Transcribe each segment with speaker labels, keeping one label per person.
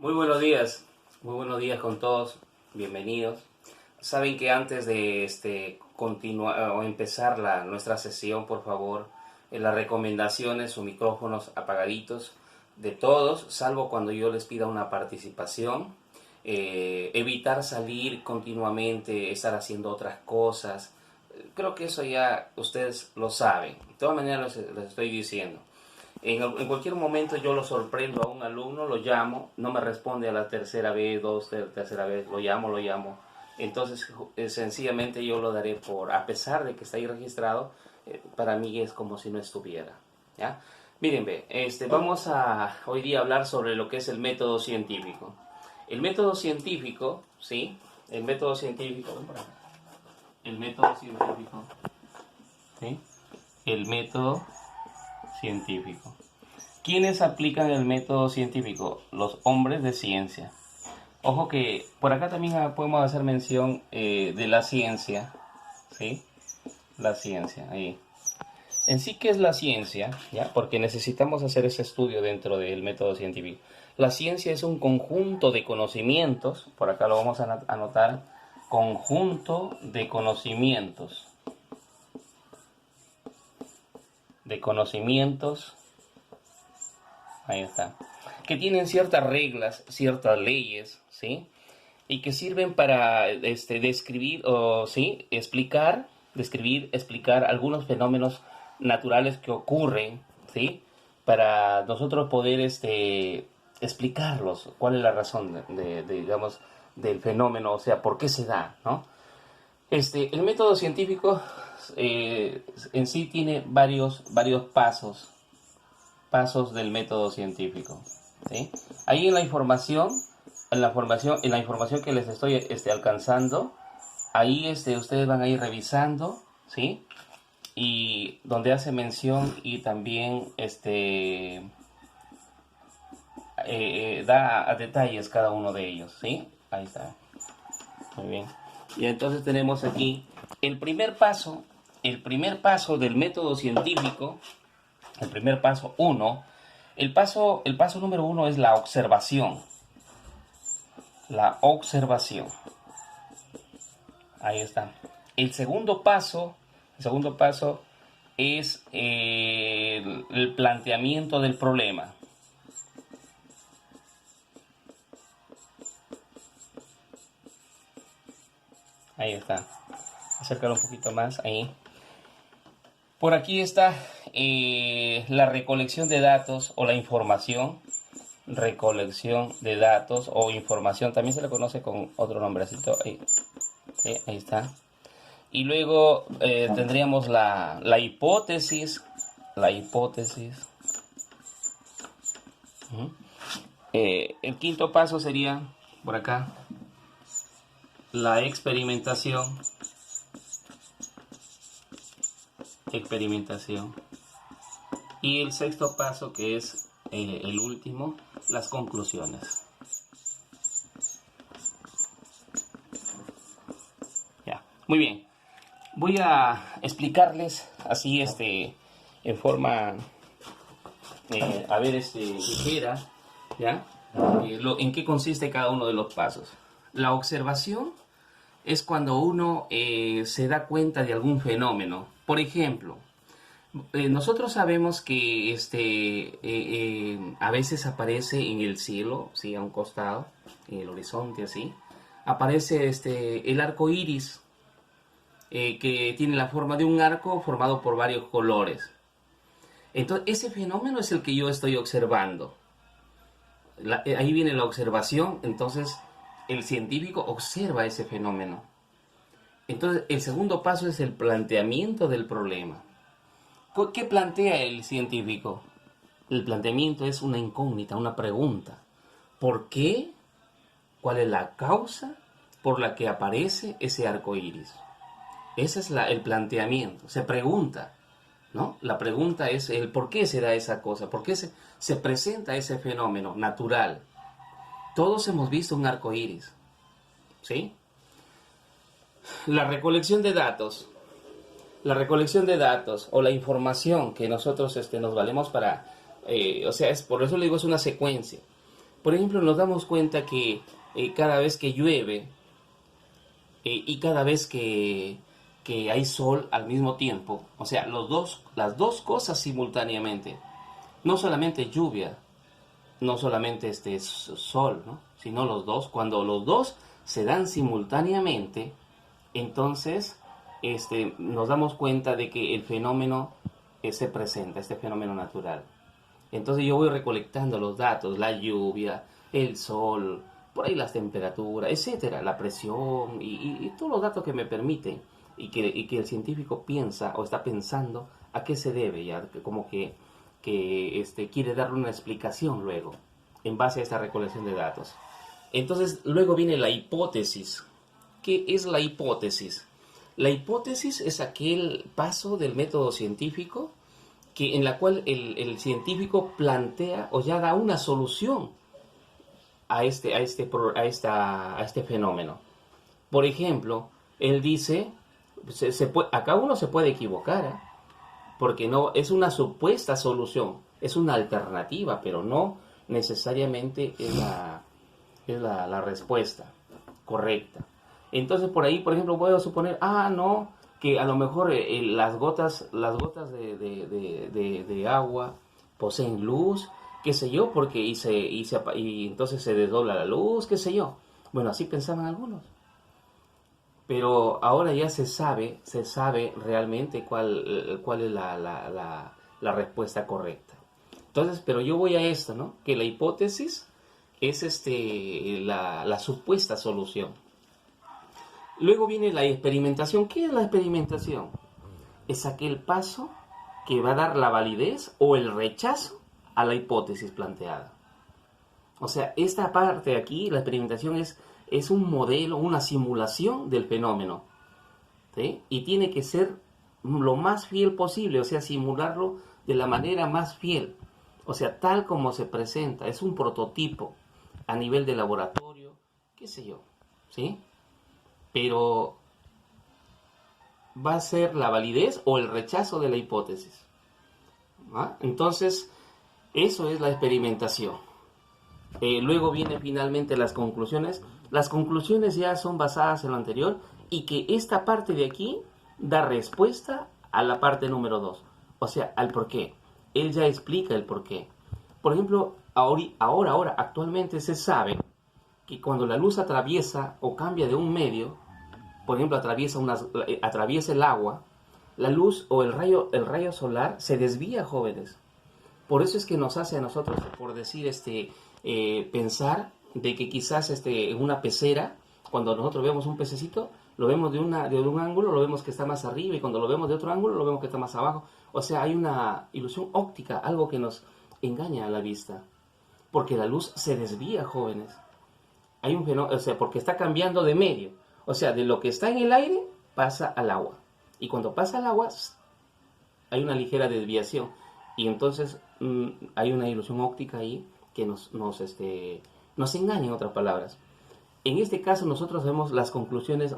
Speaker 1: Muy buenos días con todos, bienvenidos. Saben que antes de continuar o empezar nuestra sesión, por favor, las recomendaciones o micrófonos apagaditos de todos, salvo cuando yo les pida una participación. Evitar salir continuamente, estar haciendo otras cosas. Creo que eso ya ustedes lo saben. De todas maneras les estoy diciendo. En cualquier momento yo lo sorprendo a un alumno, lo llamo, no me responde a la tercera vez, tercera vez, lo llamo. Entonces, sencillamente yo lo daré a pesar de que está ahí registrado, para mí es como si no estuviera. ¿Ya? Miren, vamos a hoy día hablar sobre lo que es el método científico. El método científico, ¿sí? El método científico, ¿sí? El método científico. ¿Quiénes aplican el método científico? Los hombres de ciencia. Ojo que por acá también podemos hacer mención de la ciencia, ¿sí? La ciencia, ahí. En sí, ¿qué es la ciencia? ¿Ya? Porque necesitamos hacer ese estudio dentro del método científico. La ciencia es un conjunto de conocimientos, por acá lo vamos a anotar, conjunto de conocimientos. Ahí está, que tienen ciertas reglas, ciertas leyes, ¿sí? Y que sirven para describir o sí, explicar algunos fenómenos naturales que ocurren, ¿sí? Para nosotros poder explicarlos, cuál es la razón digamos, del fenómeno, o sea, por qué se da, ¿no? El método científico en sí tiene varios pasos del método científico, ¿sí? Ahí en la información que les estoy alcanzando, ahí ustedes van a ir revisando, ¿sí? Y donde hace mención y también da a detalles cada uno de ellos, ¿sí? Ahí está. Muy bien. Y entonces tenemos aquí el primer paso del método científico. El primer paso, el paso número 1 es la observación. La observación. Ahí está. El segundo paso es el planteamiento del problema. Ahí está. Acércalo un poquito más, ahí. Por aquí está la recolección de datos o la información. Recolección de datos o información. También se le conoce con otro nombrecito. Ahí, sí, ahí está. Y luego tendríamos la hipótesis. La hipótesis. El quinto paso sería, por acá, la experimentación. Y el sexto paso, que es el último, las conclusiones. Ya, muy bien. Voy a explicarles así en forma a ver ligera, ¿ya? En qué consiste cada uno de los pasos. La observación es cuando uno se da cuenta de algún fenómeno. Por ejemplo, nosotros sabemos que a veces aparece en el cielo, ¿sí? A un costado, en el horizonte, así, aparece el arco iris, que tiene la forma de un arco formado por varios colores. Entonces, ese fenómeno es el que yo estoy observando. Ahí viene la observación, entonces el científico observa ese fenómeno. Entonces, el segundo paso es el planteamiento del problema. ¿Qué plantea el científico? El planteamiento es una incógnita, una pregunta. ¿Por qué? ¿Cuál es la causa por la que aparece ese arco iris? Ese es el planteamiento. Se pregunta, ¿no? La pregunta es el por qué se da esa cosa, por qué se presenta ese fenómeno natural. Todos hemos visto un arco iris, ¿sí? La recolección de datos. La recolección de datos o la información que nosotros nos valemos para... o sea, por eso le digo, es una secuencia. Por ejemplo, nos damos cuenta que cada vez que llueve y cada vez que hay sol al mismo tiempo, o sea, las dos cosas simultáneamente, no solamente lluvia, no solamente sol, ¿no? Sino los dos, cuando los dos se dan simultáneamente, entonces nos damos cuenta de que el fenómeno se presenta, este fenómeno natural. Entonces yo voy recolectando los datos, la lluvia, el sol, por ahí las temperaturas, etcétera, la presión y todos los datos que me permiten y que el científico piensa o está pensando a qué se debe, ya como que quiere darle una explicación luego en base a esta recolección de datos. Entonces luego viene la hipótesis. ¿Qué es la hipótesis? La hipótesis es aquel paso del método científico en la cual el científico plantea o ya da una solución a este fenómeno. Por ejemplo, él dice, acá uno se puede equivocar, ¿eh? Porque no es una supuesta solución, es una alternativa, pero no necesariamente es la respuesta correcta. Entonces por ahí, por ejemplo, puedo suponer, no, que a lo mejor las gotas de agua poseen luz, qué sé yo, porque y entonces se desdobla la luz, qué sé yo. Bueno, así pensaban algunos. Pero ahora ya se sabe realmente cuál es la respuesta correcta. Entonces, pero yo voy a esto, ¿no? Que la hipótesis es la supuesta solución. Luego viene la experimentación. ¿Qué es la experimentación? Es aquel paso que va a dar la validez o el rechazo a la hipótesis planteada. O sea, esta parte aquí, la experimentación es un modelo, una simulación del fenómeno, ¿sí? Y tiene que ser lo más fiel posible, o sea, simularlo de la manera más fiel, o sea, tal como se presenta, es un prototipo a nivel de laboratorio, qué sé yo, ¿sí? Pero va a ser la validez o el rechazo de la hipótesis. ¿Ah? Entonces, eso es la experimentación. Luego vienen finalmente las conclusiones. Las conclusiones ya son basadas en lo anterior y que esta parte de aquí da respuesta a la parte número 2, o sea, al porqué. Él ya explica el porqué. Por ejemplo, ahora, actualmente se sabe que cuando la luz atraviesa o cambia de un medio, por ejemplo, atraviesa el agua, la luz o el rayo solar se desvía, jóvenes. Por eso es que nos hace a nosotros, por decir, pensar de que quizás en una pecera, cuando nosotros vemos un pececito, lo vemos de un ángulo, lo vemos que está más arriba, y cuando lo vemos de otro ángulo, lo vemos que está más abajo. O sea, hay una ilusión óptica, algo que nos engaña a la vista. Porque la luz se desvía, jóvenes. Hay un fenómeno, o sea, porque está cambiando de medio. O sea, de lo que está en el aire pasa al agua. Y cuando pasa al agua, hay una ligera desviación. Y entonces hay una ilusión óptica ahí que nos engaña, en otras palabras. En este caso nosotros vemos las conclusiones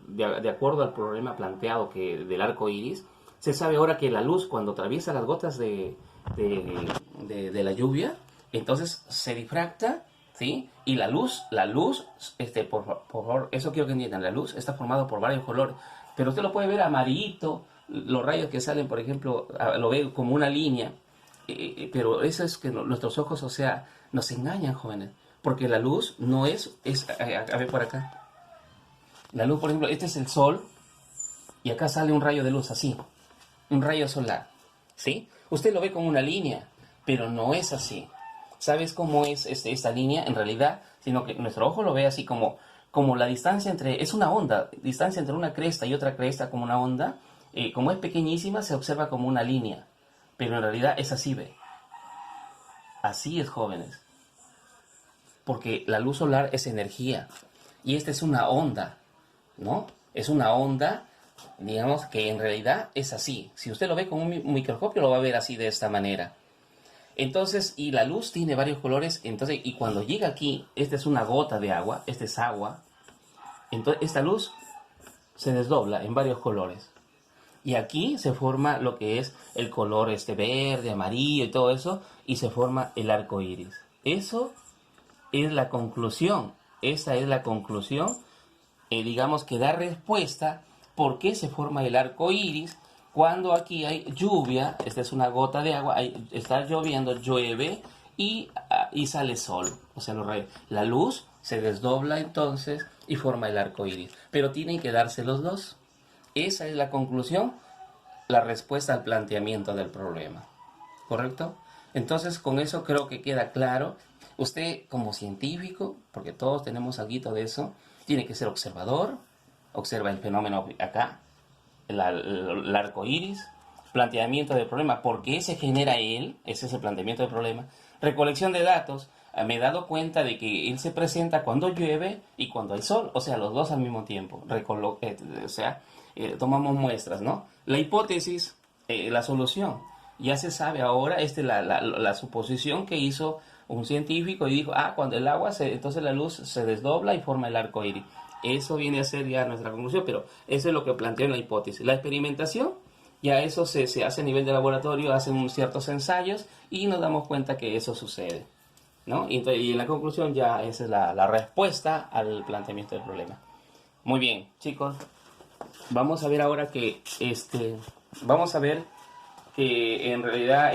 Speaker 1: de acuerdo al problema planteado del arco iris. Se sabe ahora que la luz, cuando atraviesa las gotas de la lluvia, entonces se difracta, ¿sí? Y la luz, por favor, eso quiero que entiendan, la luz está formada por varios colores, pero usted lo puede ver amarillito, los rayos que salen, por ejemplo, lo ve como una línea, pero eso es que nuestros ojos, o sea, nos engañan, jóvenes, porque la luz no es a ver por acá, la luz, por ejemplo, este es el sol, y acá sale un rayo de luz así, un rayo solar, ¿sí? Usted lo ve como una línea, pero no es así. ¿Sabes cómo es esta línea en realidad? Sino que nuestro ojo lo ve así como la distancia es una onda, distancia entre una cresta y otra cresta como una onda, como es pequeñísima se observa como una línea, pero en realidad es así, ve. Así es, jóvenes. Porque la luz solar es energía y esta es una onda, ¿no? Es una onda, digamos, que en realidad es así. Si usted lo ve con un microscopio lo va a ver así, de esta manera. Entonces, y la luz tiene varios colores, entonces, y cuando llega aquí, esta es una gota de agua, esta es agua, entonces esta luz se desdobla en varios colores. Y aquí se forma lo que es el color verde, amarillo y todo eso, y se forma el arco iris. Eso es la conclusión. Esa es la conclusión, digamos, que da respuesta por qué se forma el arco iris cuando aquí hay lluvia. Esta es una gota de agua, está lloviendo, llueve y sale sol. O sea, la luz se desdobla entonces y forma el arco iris. Pero tienen que darse los dos. Esa es la conclusión, la respuesta al planteamiento del problema. ¿Correcto? Entonces, con eso creo que queda claro. Usted, como científico, porque todos tenemos algo de eso, tiene que ser observador. Observa el fenómeno acá, el arco iris, planteamiento del problema, por qué se genera él, ese es el planteamiento del problema. Recolección de datos, me he dado cuenta de que él se presenta cuando llueve y cuando hay sol, o sea, los dos al mismo tiempo. Tomamos muestras, ¿no? La hipótesis, la solución. Ya se sabe ahora, esta es la suposición que hizo un científico y dijo, cuando el agua, entonces la luz se desdobla y forma el arco iris. Eso viene a ser ya nuestra conclusión, pero eso es lo que planteó en la hipótesis. La experimentación, ya eso se hace a nivel de laboratorio, hacen ciertos ensayos y nos damos cuenta que eso sucede, ¿no? Y en la conclusión ya esa es la respuesta al planteamiento del problema. Muy bien, chicos. Vamos a ver ahora que vamos a ver que en realidad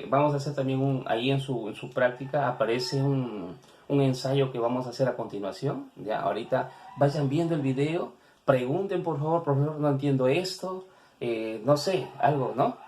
Speaker 1: vamos a hacer también ahí en su práctica aparece un ensayo que vamos a hacer a continuación. Ya ahorita vayan viendo el video, pregunten por favor, profesor, no entiendo esto, no sé, algo, ¿no?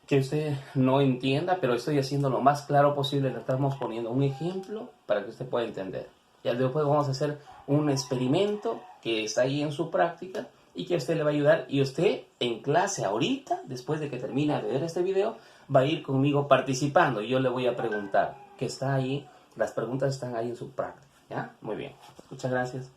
Speaker 1: Que usted no entienda, pero estoy haciendo lo más claro posible, le estamos poniendo un ejemplo para que usted pueda entender. Ya después vamos a hacer un experimento que está ahí en su práctica y que a usted le va a ayudar, y usted en clase ahorita, después de que termine de ver este video, va a ir conmigo participando y yo le voy a preguntar, que está ahí, las preguntas están ahí en su práctica, ¿ya? Muy bien, muchas gracias.